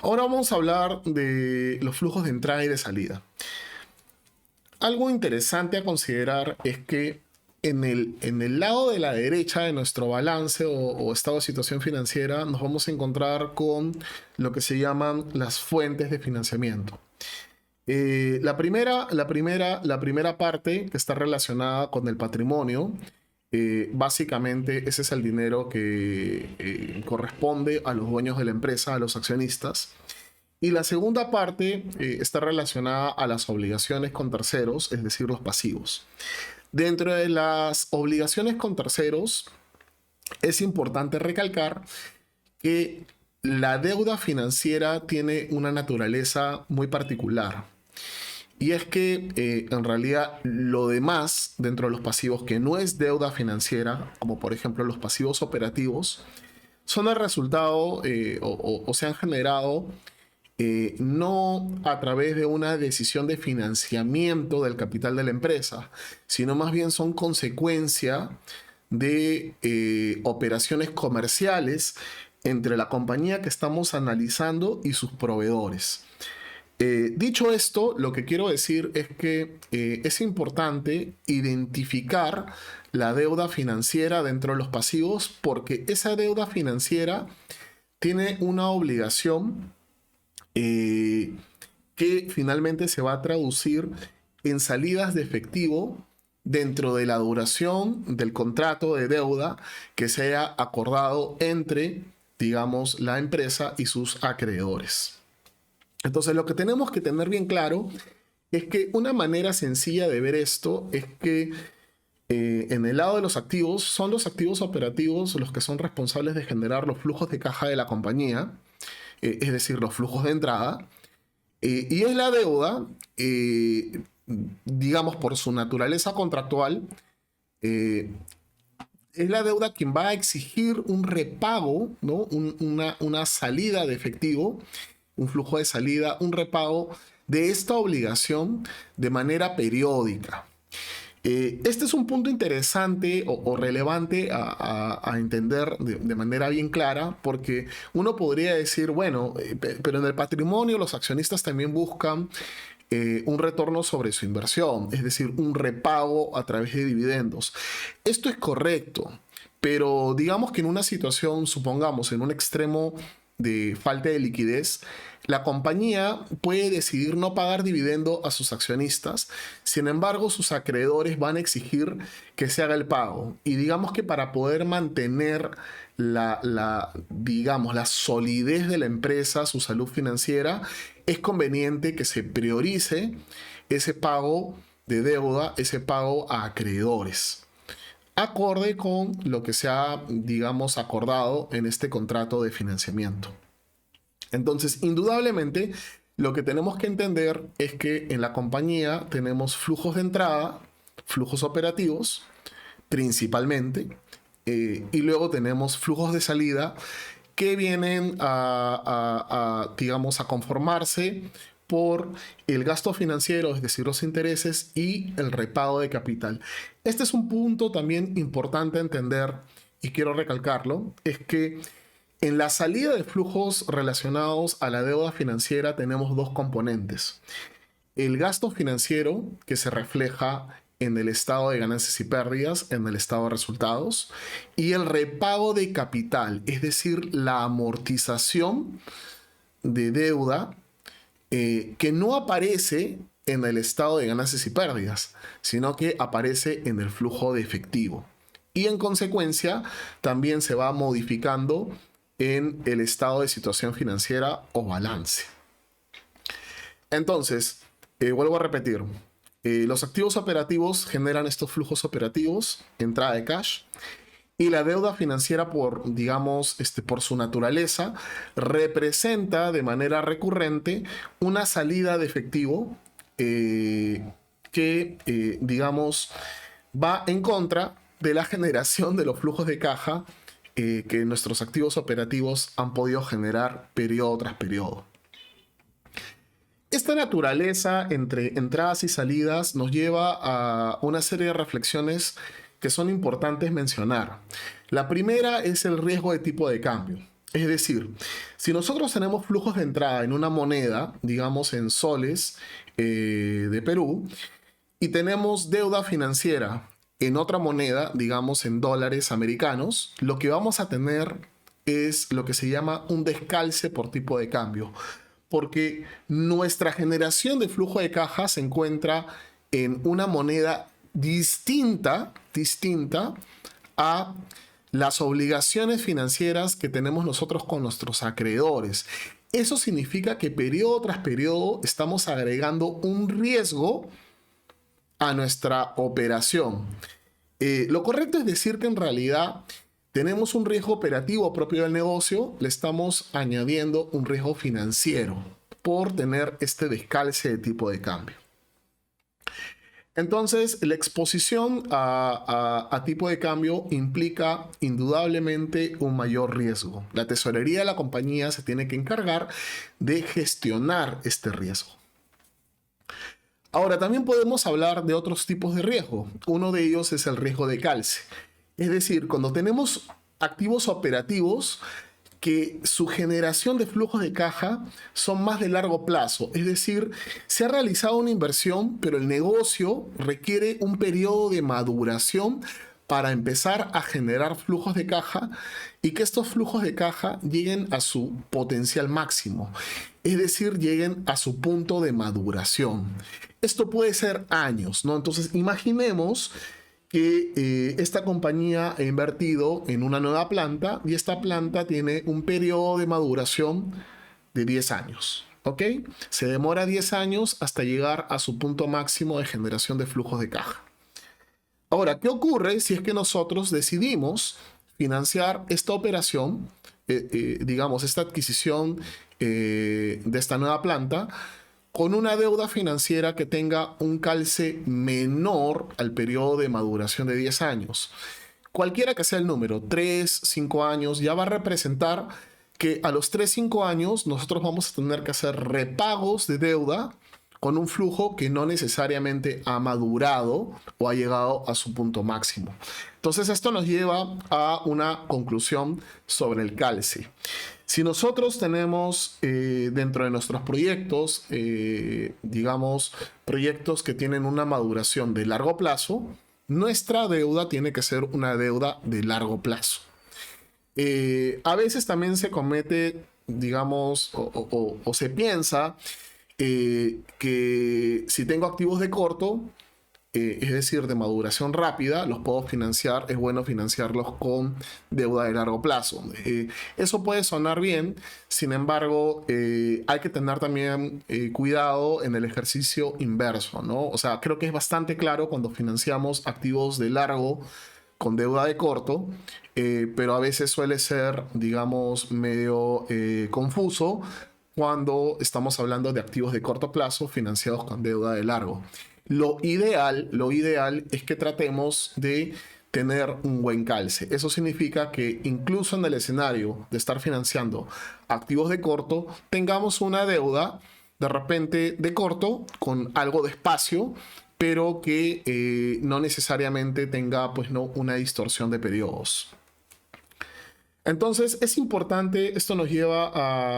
Ahora vamos a hablar de los flujos de entrada y de salida. Algo interesante a considerar es que en el lado de la derecha de nuestro balance o estado de situación financiera nos vamos a encontrar con lo que se llaman las fuentes de financiamiento. La primera parte que está relacionada con el patrimonio, básicamente ese es el dinero que corresponde a los dueños de la empresa, a los accionistas. Y la segunda parte está relacionada a las obligaciones con terceros, es decir, los pasivos. Dentro de las obligaciones con terceros, es importante recalcar que la deuda financiera tiene una naturaleza muy particular. Y es que en realidad lo demás dentro de los pasivos que no es deuda financiera, como por ejemplo los pasivos operativos, son el resultado o se han generado no a través de una decisión de financiamiento del capital de la empresa, sino más bien son consecuencia de operaciones comerciales entre la compañía que estamos analizando y sus proveedores. Dicho esto, lo que quiero decir es que es importante identificar la deuda financiera dentro de los pasivos porque esa deuda financiera tiene una obligación eh, que finalmente se va a traducir en salidas de efectivo dentro de la duración del contrato de deuda que se haya acordado entre, digamos, la empresa y sus acreedores. Entonces, lo que tenemos que tener bien claro es que una manera sencilla de ver esto es que en el lado de los activos, son los activos operativos los que son responsables de generar los flujos de caja de la compañía, es decir, los flujos de entrada, y es la deuda, digamos, por su naturaleza contractual, eh, es la deuda quien va a exigir un repago, ¿no? Una salida de efectivo, un flujo de salida, un repago de esta obligación de manera periódica. Este es un punto interesante o relevante a entender de manera bien clara, porque uno podría decir, bueno, pero en el patrimonio los accionistas también buscan un retorno sobre su inversión, es decir, un repago a través de dividendos. Esto es correcto, pero digamos que en una situación, supongamos, en un extremo de falta de liquidez, la compañía puede decidir no pagar dividendo a sus accionistas. Sin embargo, sus acreedores van a exigir que se haga el pago. Y digamos que para poder mantener digamos, la solidez de la empresa, su salud financiera, es conveniente que se priorice ese pago de deuda, ese pago a acreedores, acorde con lo que se ha, digamos, acordado en este contrato de financiamiento. Entonces, indudablemente, lo que tenemos que entender es que en la compañía tenemos flujos de entrada, flujos operativos, principalmente, y luego tenemos flujos de salida que vienen digamos, a conformarse por el gasto financiero, es decir, los intereses y el repago de capital. Este es un punto también importante a entender y quiero recalcarlo, es que en la salida de flujos relacionados a la deuda financiera tenemos dos componentes. El gasto financiero, que se refleja en el estado de ganancias y pérdidas, en el estado de resultados, y el repago de capital, es decir, la amortización de deuda que no aparece en el estado de ganancias y pérdidas, sino que aparece en el flujo de efectivo. Y en consecuencia, también se va modificando en el estado de situación financiera o balance. Entonces, vuelvo a repetir, los activos operativos generan estos flujos operativos, entrada de cash, y la deuda financiera por, digamos, por su naturaleza, representa de manera recurrente una salida de efectivo que, digamos, va en contra de la generación de los flujos de caja que nuestros activos operativos han podido generar periodo tras periodo. Esta naturaleza entre entradas y salidas nos lleva a una serie de reflexiones que son importantes mencionar. La primera es el riesgo de tipo de cambio. Es decir, si nosotros tenemos flujos de entrada en una moneda, digamos en soles de Perú, y tenemos deuda financiera en otra moneda, digamos en dólares americanos, lo que vamos a tener es lo que se llama un descalce por tipo de cambio, porque nuestra generación de flujo de caja se encuentra en una moneda distinta a las obligaciones financieras que tenemos nosotros con nuestros acreedores. Eso significa que periodo tras periodo estamos agregando un riesgo a nuestra operación. Lo correcto es decir que en realidad tenemos un riesgo operativo propio del negocio, le estamos añadiendo un riesgo financiero por tener este descalce de tipo de cambio. Entonces, la exposición a tipo de cambio implica indudablemente un mayor riesgo. La tesorería de la compañía se tiene que encargar de gestionar este riesgo. Ahora, también podemos hablar de otros tipos de riesgo. Uno de ellos es el riesgo de calce. Es decir, cuando tenemos activos operativos que su generación de flujos de caja son más de largo plazo. Es decir, se ha realizado una inversión, pero el negocio requiere un periodo de maduración para empezar a generar flujos de caja y que estos flujos de caja lleguen a su potencial máximo. Es decir, lleguen a su punto de maduración. Esto puede ser años, ¿no? Entonces, imaginemos que esta compañía ha invertido en una nueva planta y esta planta tiene un periodo de maduración de 10 años. ¿Ok? Se demora 10 años hasta llegar a su punto máximo de generación de flujos de caja. Ahora, ¿qué ocurre si es que nosotros decidimos financiar esta operación, digamos, esta adquisición de esta nueva planta, con una deuda financiera que tenga un calce menor al periodo de maduración de 10 años? Cualquiera que sea el número, 3, 5 años, ya va a representar que a los 3, 5 años nosotros vamos a tener que hacer repagos de deuda con un flujo que no necesariamente ha madurado o ha llegado a su punto máximo. Entonces esto nos lleva a una conclusión sobre el calce. Si nosotros tenemos dentro de nuestros proyectos, digamos, proyectos que tienen una maduración de largo plazo, nuestra deuda tiene que ser una deuda de largo plazo. A veces también se comete, digamos, o se piensa que si tengo activos de corto, es decir, de maduración rápida, los puedo financiar, es bueno financiarlos con deuda de largo plazo. Eso puede sonar bien, sin embargo, hay que tener también cuidado en el ejercicio inverso, ¿no? O sea, creo que es bastante claro cuando financiamos activos de largo con deuda de corto, pero a veces suele ser, digamos, medio confuso cuando estamos hablando de activos de corto plazo financiados con deuda de largo. Lo ideal es que tratemos de tener un buen calce. Eso significa que incluso en el escenario de estar financiando activos de corto, tengamos una deuda de repente de corto con algo de espacio, pero que no necesariamente tenga pues, no, una distorsión de periodos. Entonces es importante, esto nos lleva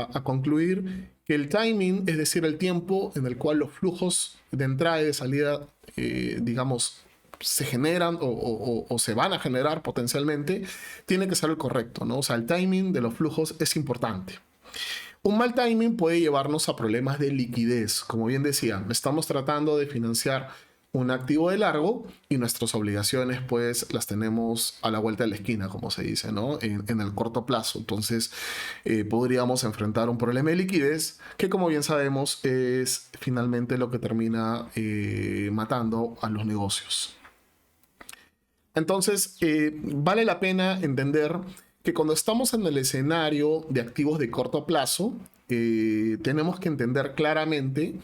a concluir que el timing, es decir, el tiempo en el cual los flujos de entrada y de salida, digamos, se generan o se van a generar potencialmente, tiene que ser el correcto, ¿no? O sea, el timing de los flujos es importante. Un mal timing puede llevarnos a problemas de liquidez. Como bien decía, estamos tratando de financiar un activo de largo y nuestras obligaciones pues las tenemos a la vuelta de la esquina, como se dice, ¿no? En el corto plazo. Entonces podríamos enfrentar un problema de liquidez que, como bien sabemos, es finalmente lo que termina matando a los negocios. Entonces vale la pena entender que cuando estamos en el escenario de activos de corto plazo, tenemos que entender claramente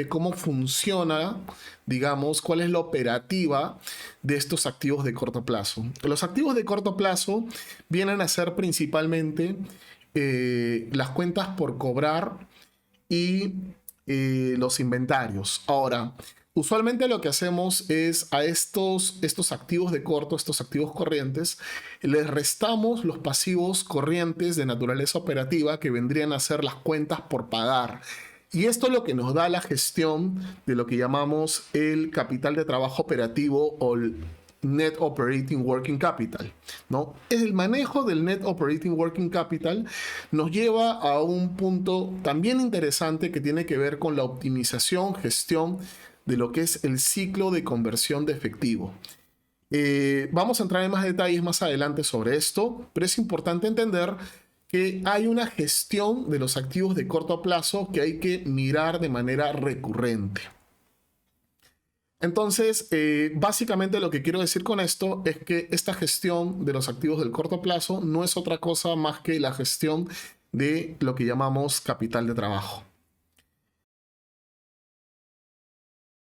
cómo funciona, digamos, cuál es la operativa de estos activos de corto plazo. Los activos de corto plazo vienen a ser principalmente las cuentas por cobrar y los inventarios. Ahora, Usualmente lo que hacemos es a estos activos de corto, estos activos corrientes, les restamos los pasivos corrientes de naturaleza operativa que vendrían a ser las cuentas por pagar. Y esto es lo que nos da la gestión de lo que llamamos el capital de trabajo operativo o el Net Operating Working Capital, ¿no? El manejo del Net Operating Working Capital nos lleva a un punto también interesante que tiene que ver con la optimización, gestión de lo que es el ciclo de conversión de efectivo. Vamos a entrar en más detalles más adelante sobre esto, pero es importante entender que hay una gestión de los activos de corto plazo que hay que mirar de manera recurrente. Entonces, básicamente lo que quiero decir con esto es que esta gestión de los activos del corto plazo no es otra cosa más que la gestión de lo que llamamos capital de trabajo.